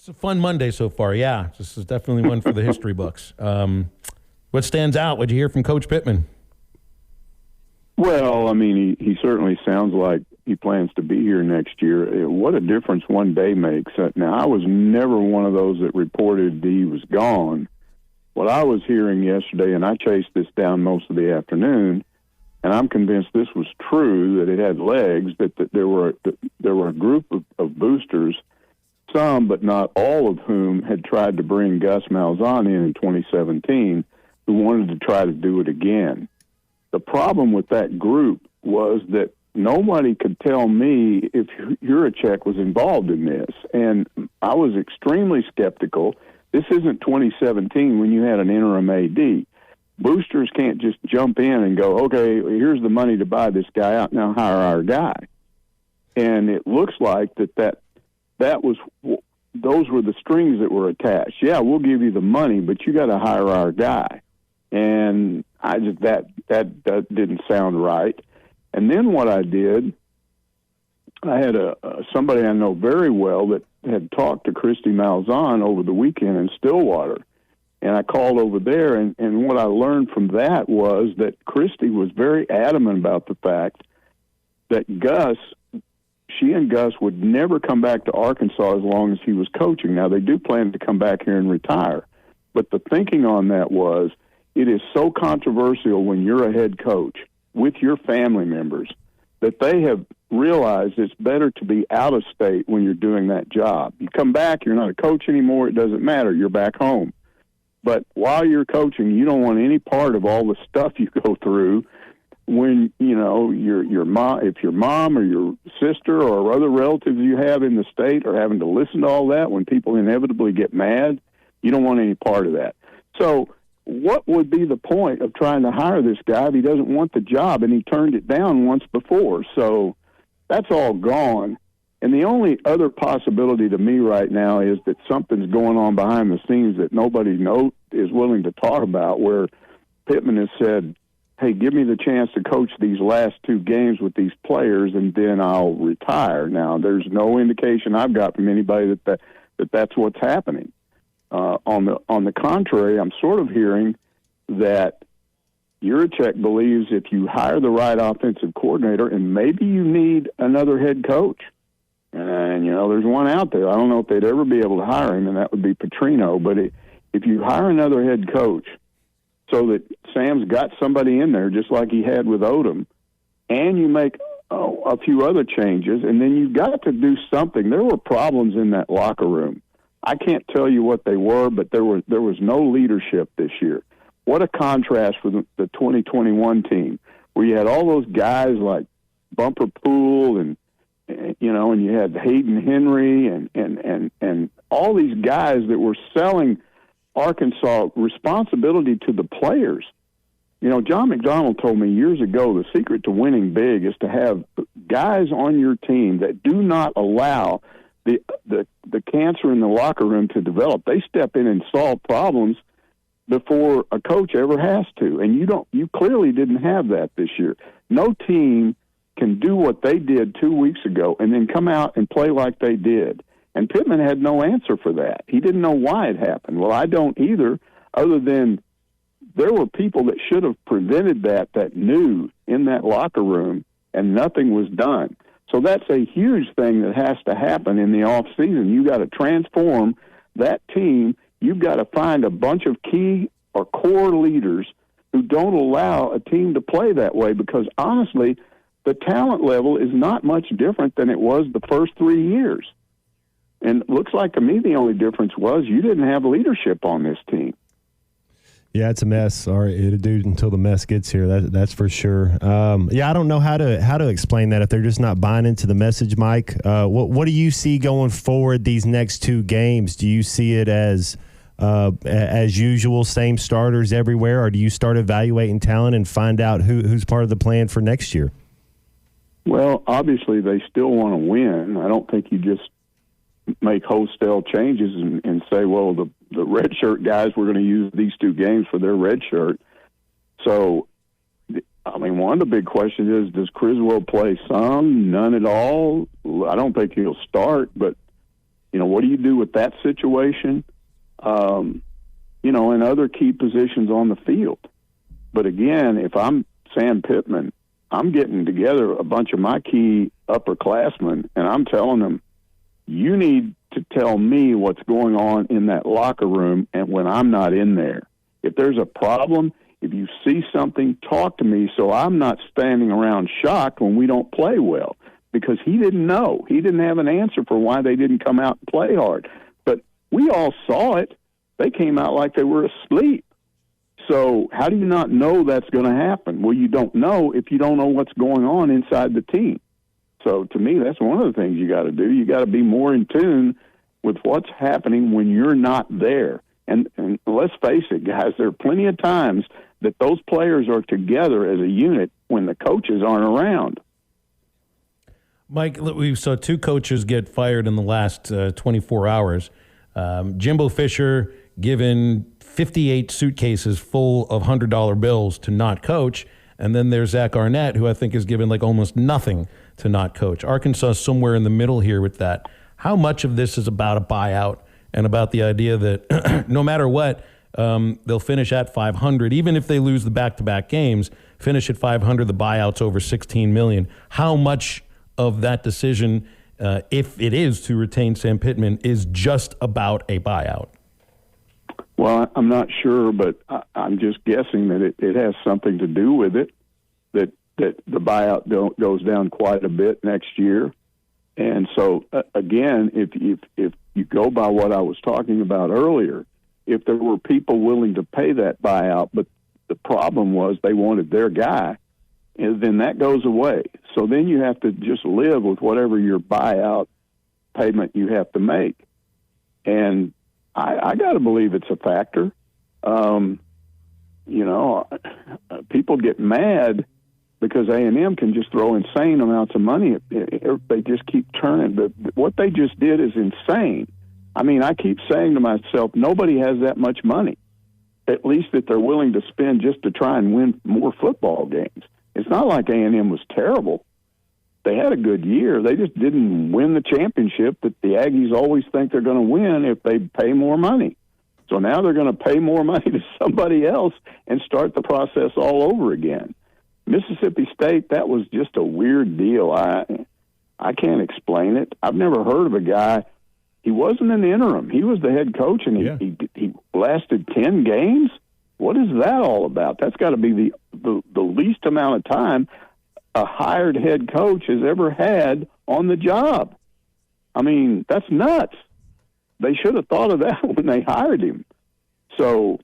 It's a fun Monday so far. Yeah, this is definitely one for the history books. What stands out? What'd you hear from Coach Pittman? Well, I mean, he certainly sounds like he plans to be here next year. What a difference one day makes. Now, I was never one of those that reported he was gone. What I was hearing yesterday, and I chased this down most of the afternoon, and I'm convinced this was true, that it had legs, that there were a group of boosters, some but not all of whom had tried to bring Gus Malzahn in 2017, who wanted to try to do it again. The problem with that group was that nobody could tell me if Juracek was involved in this, and I was extremely skeptical. This isn't 2017 when you had an interim AD. Boosters can't just jump in and go, okay, here's the money to buy this guy out, now hire our guy. And it looks like that was those were the strings that were attached. Yeah, we'll give you the money, but you got to hire our guy. And I just that didn't sound right. And then what I did, I had somebody I know very well that had talked to Christy Malzahn over the weekend in Stillwater. And I called over there, and what I learned from that was that Christy was very adamant about the fact that she and Gus would never come back to Arkansas as long as he was coaching. Now, they do plan to come back here and retire. But the thinking on that was, it is so controversial when you're a head coach with your family members that they have realized it's better to be out of state when you're doing that job. You come back, you're not a coach anymore, it doesn't matter, you're back home. But while you're coaching, you don't want any part of all the stuff you go through when, your mom, if your mom or your sister or other relatives you have in the state are having to listen to all that when people inevitably get mad, you don't want any part of that. So what would be the point of trying to hire this guy if he doesn't want the job, and he turned it down once before? So that's all gone. And the only other possibility to me right now is that something's going on behind the scenes that nobody is willing to talk about, where Pittman has said, hey, give me the chance to coach these last two games with these players, and then I'll retire. Now, there's no indication I've got from anybody that's what's happening. On the contrary, I'm sort of hearing that Juracek believes if you hire the right offensive coordinator, and maybe you need another head coach, and there's one out there. I don't know if they'd ever be able to hire him, and that would be Petrino. But if you hire another head coach so that Sam's got somebody in there just like he had with Odom, and you make a few other changes, and then you've got to do something. There were problems in that locker room. I can't tell you what they were, but there was no leadership this year. What a contrast for the 2021 team, where you had all those guys like Bumper Pool and you had Hayden Henry and all these guys that were selling Arkansas responsibility to the players. John McDonald told me years ago the secret to winning big is to have guys on your team that do not allow the cancer in the locker room to develop. They step in and solve problems before a coach ever has to. And you clearly didn't have that this year. No team can do what they did 2 weeks ago and then come out and play like they did. And Pittman had no answer for that. He didn't know why it happened. Well, I don't either, other than there were people that should have prevented that knew in that locker room, and nothing was done. So that's a huge thing that has to happen in the off season. You got to transform that team. You've got to find a bunch of key or core leaders who don't allow a team to play that way, because honestly, the talent level is not much different than it was the first 3 years. And it looks like to me the only difference was you didn't have leadership on this team. Yeah, it's a mess. Or it'll do until the mess gets here. That's for sure. I don't know how to explain that if they're just not buying into the message, Mike. What do you see going forward these next two games? Do you see it as usual, same starters everywhere, or do you start evaluating talent and find out who's part of the plan for next year? Well, obviously they still want to win. I don't think you just make wholesale changes and say, well, the red shirt guys, we're going to use these two games for their red shirt. So, I mean, one of the big questions is, does Criswell play some? None at all? I don't think he'll start, but what do you do with that situation? And other key positions on the field. But again, if I'm Sam Pittman, I'm getting together a bunch of my key upperclassmen, and I'm telling them, you need to tell me what's going on in that locker room and when I'm not in there. If there's a problem, if you see something, talk to me so I'm not standing around shocked when we don't play well, because he didn't know. He didn't have an answer for why they didn't come out and play hard. But we all saw it. They came out like they were asleep. So how do you not know that's going to happen? Well, you don't know if you don't know what's going on inside the team. So to me, that's one of the things you got to do. You got to be more in tune with what's happening when you're not there. And let's face it, guys, there are plenty of times that those players are together as a unit when the coaches aren't around. Mike, we saw two coaches get fired in the last 24 hours. Jimbo Fisher given 58 suitcases full of $100 bills to not coach. And then there's Zach Arnett, who I think is given like almost nothing to not coach. Arkansas is somewhere in the middle here with that. How much of this is about a buyout and about the idea that no matter what, they'll finish at 500, even if they lose the back-to-back games, finish at 500, the buyout's over $16 million. How much of that decision, if it is to retain Sam Pittman, is just about a buyout? Well, I'm not sure, but I'm just guessing that it has something to do with it, that the buyout goes down quite a bit next year. And so, again, if you go by what I was talking about earlier, if there were people willing to pay that buyout, but the problem was they wanted their guy, and then that goes away. So then you have to just live with whatever your buyout payment you have to make. And I got to believe it's a factor. People get mad because A&M can just throw insane amounts of money if they just keep turning. What they just did is insane. I mean, I keep saying to myself, nobody has that much money, at least that they're willing to spend just to try and win more football games. It's not like A&M was terrible. They had a good year. They just didn't win the championship that the Aggies always think they're going to win if they pay more money. So now they're going to pay more money to somebody else and start the process all over again. Mississippi State, that was just a weird deal. I can't explain it. I've never heard of a guy. He wasn't an interim. He was the head coach, and he lasted 10 games? What is that all about? That's got to be the least amount of time a hired head coach has ever had on the job. I mean, that's nuts. They should have thought of that when they hired him. So,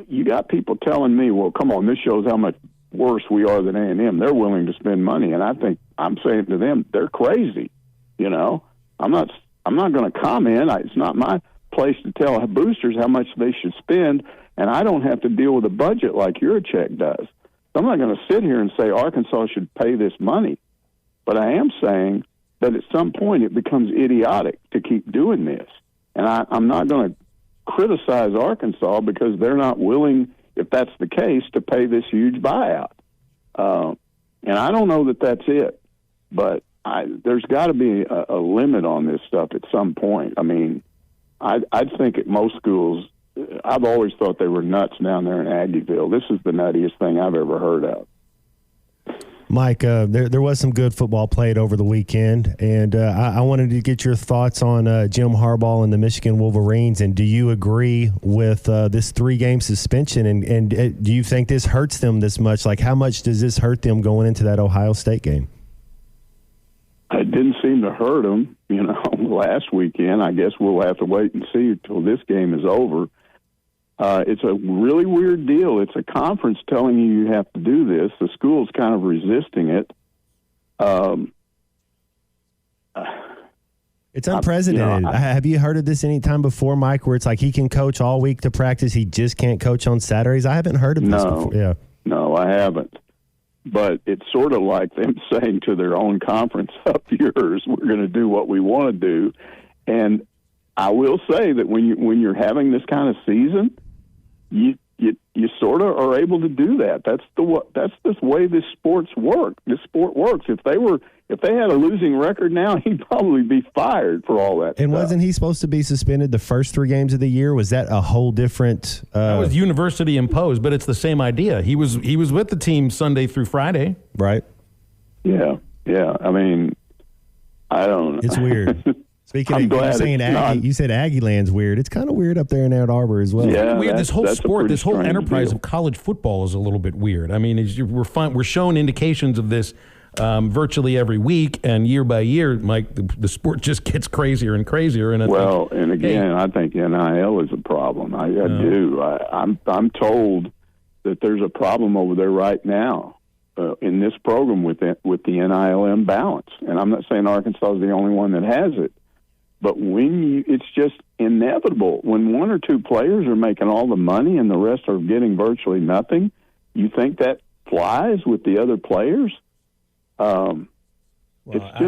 you got people telling me, well, come on, this shows how much worse we are than A&M. They're willing to spend money, and I think I'm saying to them, they're crazy. I'm not going to comment. It's not my place to tell boosters how much they should spend, and I don't have to deal with a budget like Yurachek does. I'm not going to sit here and say Arkansas should pay this money, but I am saying that at some point it becomes idiotic to keep doing this. And I'm not going to criticize Arkansas because they're not willing, if that's the case, to pay this huge buyout. And I don't know that that's it, but there's got to be a limit on this stuff at some point. I mean, I'd think at most schools, I've always thought they were nuts down there in Aggieville. This is the nuttiest thing I've ever heard of. Mike, there was some good football played over the weekend, and I wanted to get your thoughts on Jim Harbaugh and the Michigan Wolverines, and do you agree with this 3-game suspension, and do you think this hurts them this much? Like, how much does this hurt them going into that Ohio State game? It didn't seem to hurt them, last weekend. I guess we'll have to wait and see until this game is over. It's a really weird deal. It's a conference telling you have to do this. The school's kind of resisting it. It's unprecedented. Have you heard of this any time before, Mike, where it's like he can coach all week to practice, he just can't coach on Saturdays? I haven't heard of this before. Yeah. No, I haven't. But it's sort of like them saying to their own conference, up yours, we're going to do what we want to do. And I will say that when you're having this kind of season, you you sort of are able to do that. That's the way this sport works. If they had a losing record now, he'd probably be fired for all that. And stuff. wasn't he supposed to be suspended the first 3 games of the year? Was that a whole different? That was university imposed, but it's the same idea. He was with the team Sunday through Friday, right? Yeah. I mean, I don't know. It's weird. Speaking of saying Aggie, you said Aggie Land's weird. It's kind of weird up there in Ann Arbor as well. Yeah, weird. This whole sport, this whole enterprise deal. of college football is a little bit weird. I mean, we're shown indications of this virtually every week, and year by year, Mike, the sport just gets crazier and crazier. And I think NIL is a problem. I do. I'm told that there's a problem over there right now in this program with the NIL imbalance, and I'm not saying Arkansas is the only one that has it. But it's just inevitable. When 1 or 2 players are making all the money and the rest are getting virtually nothing, you think that flies with the other players? I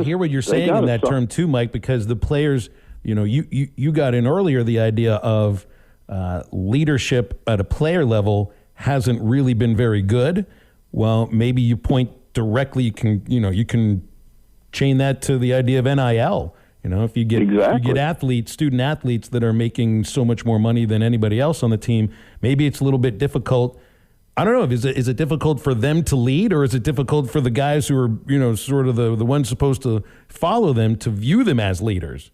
hear what you're saying in that term too, Mike, because the players, you got in earlier the idea of leadership at a player level hasn't really been very good. Well, maybe you point directly, you can chain that to the idea of NIL. If you get student athletes that are making so much more money than anybody else on the team, maybe it's a little bit difficult. I don't know. Is it difficult for them to lead, or is it difficult for the guys who are, sort of the ones supposed to follow them to view them as leaders?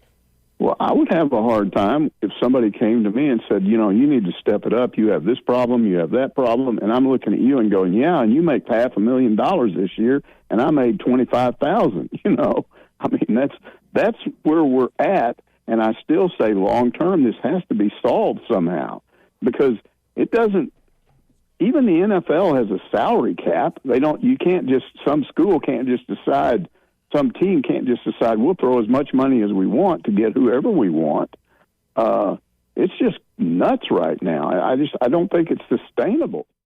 Well, I would have a hard time if somebody came to me and said, you need to step it up. You have this problem, you have that problem, and I'm looking at you and going, yeah, and you make $500,000 this year, and I made $25,000. I mean, that's where we're at, and I still say long term this has to be solved somehow, because it doesn't. Even the NFL has a salary cap. Some school can't just decide. Some team can't just decide we'll throw as much money as we want to get whoever we want. It's just nuts right now. I don't think it's sustainable.